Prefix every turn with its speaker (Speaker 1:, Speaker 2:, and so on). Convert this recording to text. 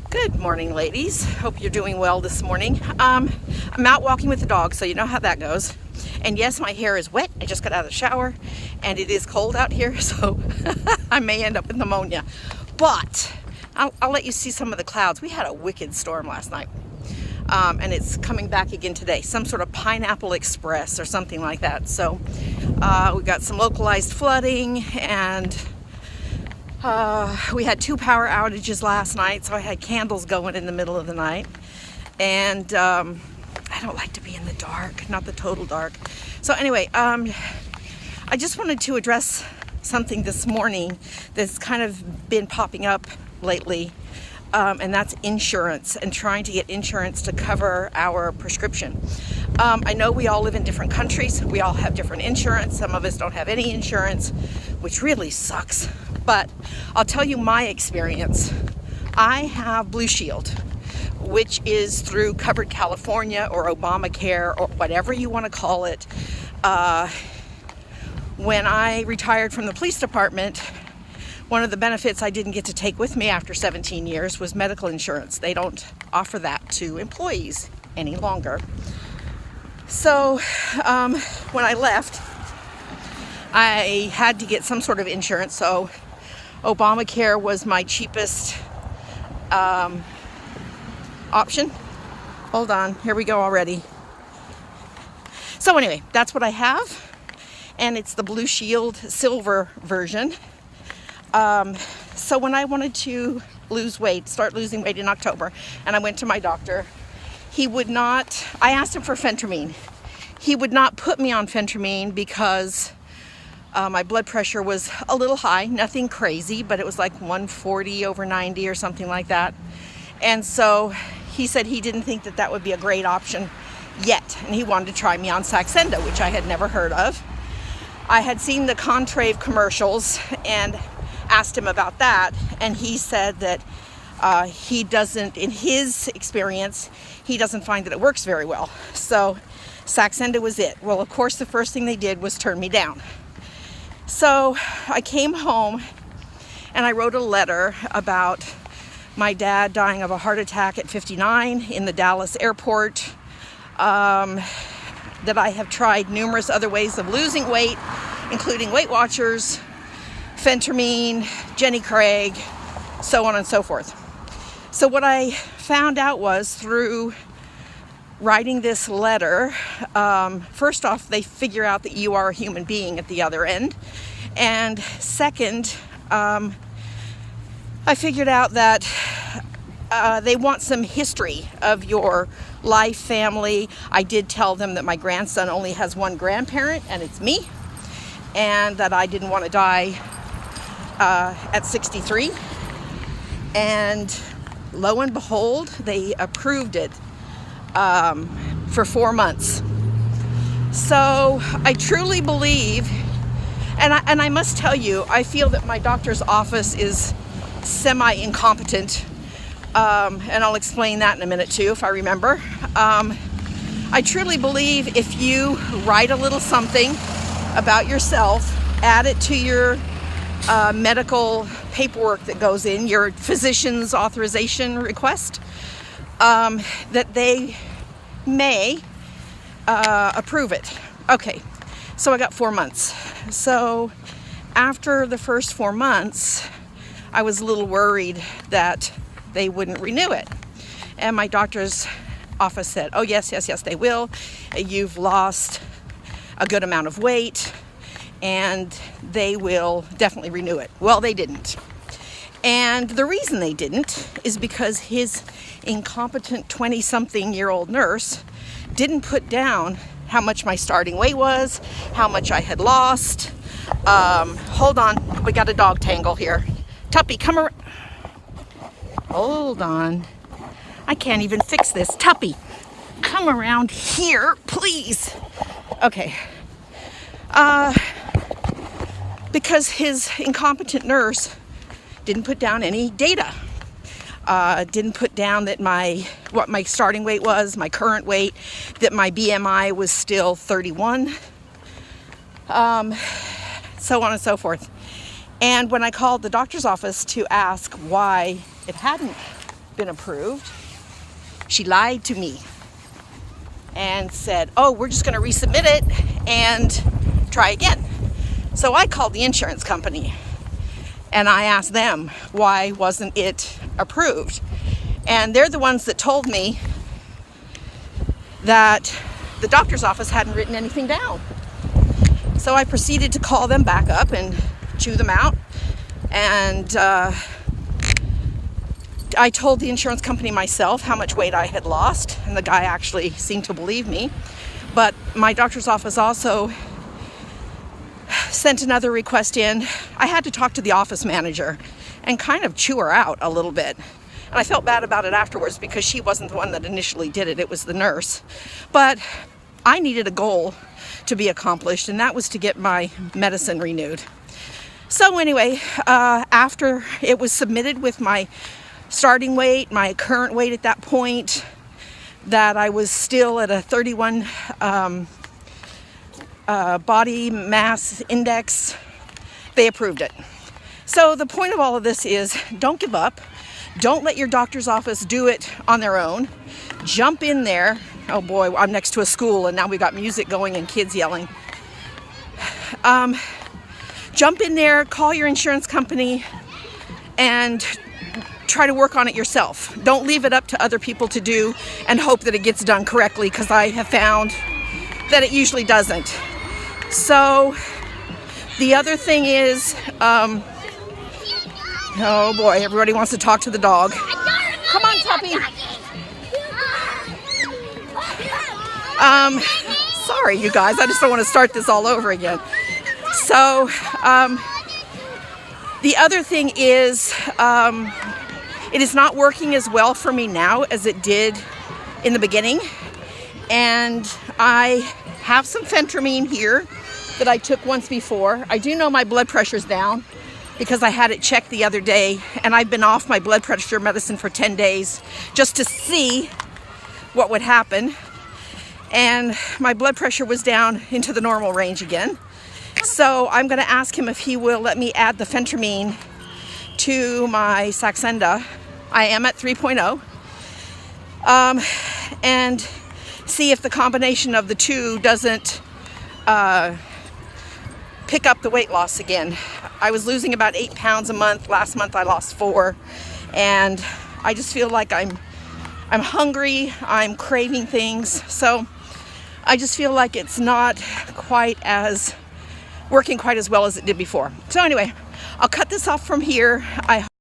Speaker 1: Good morning, ladies. Hope you're doing well this morning. I'm out walking with the dog, so you know how that goes. And yes, my hair is wet. I just got out of the shower, and it is cold out here, so I may end up with pneumonia. But I'll let you see some of the clouds. We had a wicked storm last night, and it's coming back again today. Some sort of pineapple express or something like that. So we got some localized flooding, and we had 2 power outages last night, so I had candles going in the middle of the night. And I don't like to be in the dark, not the total dark. So anyway, I just wanted to address something this morning that's kind of been popping up lately, and that's insurance and trying to get insurance to cover our prescription. I know we all live in different countries. We all have different insurance. Some of us don't have any insurance, which really sucks. But I'll tell you my experience. I have Blue Shield, which is through Covered California or Obamacare or whatever you want to call it. When I retired from the police department, one of the benefits I didn't get to take with me after 17 years was medical insurance. They don't offer that to employees any longer. So when I left, I had to get some sort of insurance. So Obamacare was my cheapest option. Hold on, here we go already. So anyway, that's what I have, and it's the Blue Shield Silver version. So when I wanted to start losing weight in October, and I went to my doctor, I asked him for phentermine. He would not put me on phentermine because my blood pressure was a little high, nothing crazy, but it was like 140/90 or something like that. And so he said he didn't think that would be a great option yet, and he wanted to try me on Saxenda, which I had never heard of. I had seen the Contrave commercials and asked him about that, and he said that he doesn't, in his experience, he doesn't find that it works very well. So Saxenda was it. Well, of course, the first thing they did was turn me down. So I came home and I wrote a letter about my dad dying of a heart attack at 59 in the Dallas airport, that I have tried numerous other ways of losing weight, including Weight Watchers, phentermine, Jenny Craig, so on and so forth. So what I found out was through writing this letter, first off, they figure out that you are a human being at the other end. And second, I figured out that they want some history of your life, family. I did tell them that my grandson only has one grandparent, and it's me, and that I didn't want to die at 63. And lo and behold, they approved it for 4 months. So I truly believe, and I must tell you, I feel that my doctor's office is semi-incompetent, and I'll explain that in a minute too, if I remember. I truly believe if you write a little something about yourself, add it to your medical paperwork that goes in, your physician's authorization request, that they may approve it. Okay, so I got 4 months. So after the first 4 months, I was a little worried that they wouldn't renew it. And my doctor's office said, oh, yes, they will. You've lost a good amount of weight, and they will definitely renew it. Well, they didn't. And the reason they didn't is because his incompetent 20-something-year-old nurse didn't put down how much my starting weight was, how much I had lost. Hold on, we got a dog tangle here. Tuppy, come around. Hold on. I can't even fix this. Tuppy, come around here, please. Okay. Because his incompetent nurse didn't put down any data. Didn't put down that what my starting weight was, my current weight, that my BMI was still 31, so on and so forth. And when I called the doctor's office to ask why it hadn't been approved. She lied to me and said, oh, we're just going to resubmit it and try again. So I called the insurance company and I asked them, why wasn't it approved? And they're the ones that told me that the doctor's office hadn't written anything down. So I proceeded to call them back up and chew them out. And I told the insurance company myself how much weight I had lost, and the guy actually seemed to believe me. But my doctor's office also sent another request in. I had to talk to the office manager and kind of chew her out a little bit. And I felt bad about it afterwards because she wasn't the one that initially did it. It was the nurse. But I needed a goal to be accomplished, and that was to get my medicine renewed. So anyway, after it was submitted with my starting weight, my current weight at that point, that I was still at a 31 body mass index, they approved it. So the point of all of this is, don't give up. Don't let your doctor's office do it on their own. Jump in there. Oh boy, I'm next to a school and now we got music going and kids yelling. Jump in there, call your insurance company, and try to work on it yourself. Don't leave it up to other people to do and hope that it gets done correctly, because I have found that it usually doesn't. So the other thing is, oh boy, everybody wants to talk to the dog. Come on, Tuppy. Sorry, you guys. I just don't want to start this all over again. So, the other thing is, it is not working as well for me now as it did in the beginning. And I have some phentermine here that I took once before. I do know my blood pressure's down because I had it checked the other day, and I've been off my blood pressure medicine for 10 days just to see what would happen. And my blood pressure was down into the normal range again. So I'm going to ask him if he will let me add the phentermine to my Saxenda. I am at 3.0. And see if the combination of the two doesn't pick up the weight loss again. I was losing about 8 pounds a month. Last month I lost 4. And I just feel like I'm hungry. I'm craving things. So I just feel like it's not working quite as well as it did before. So anyway, I'll cut this off from here.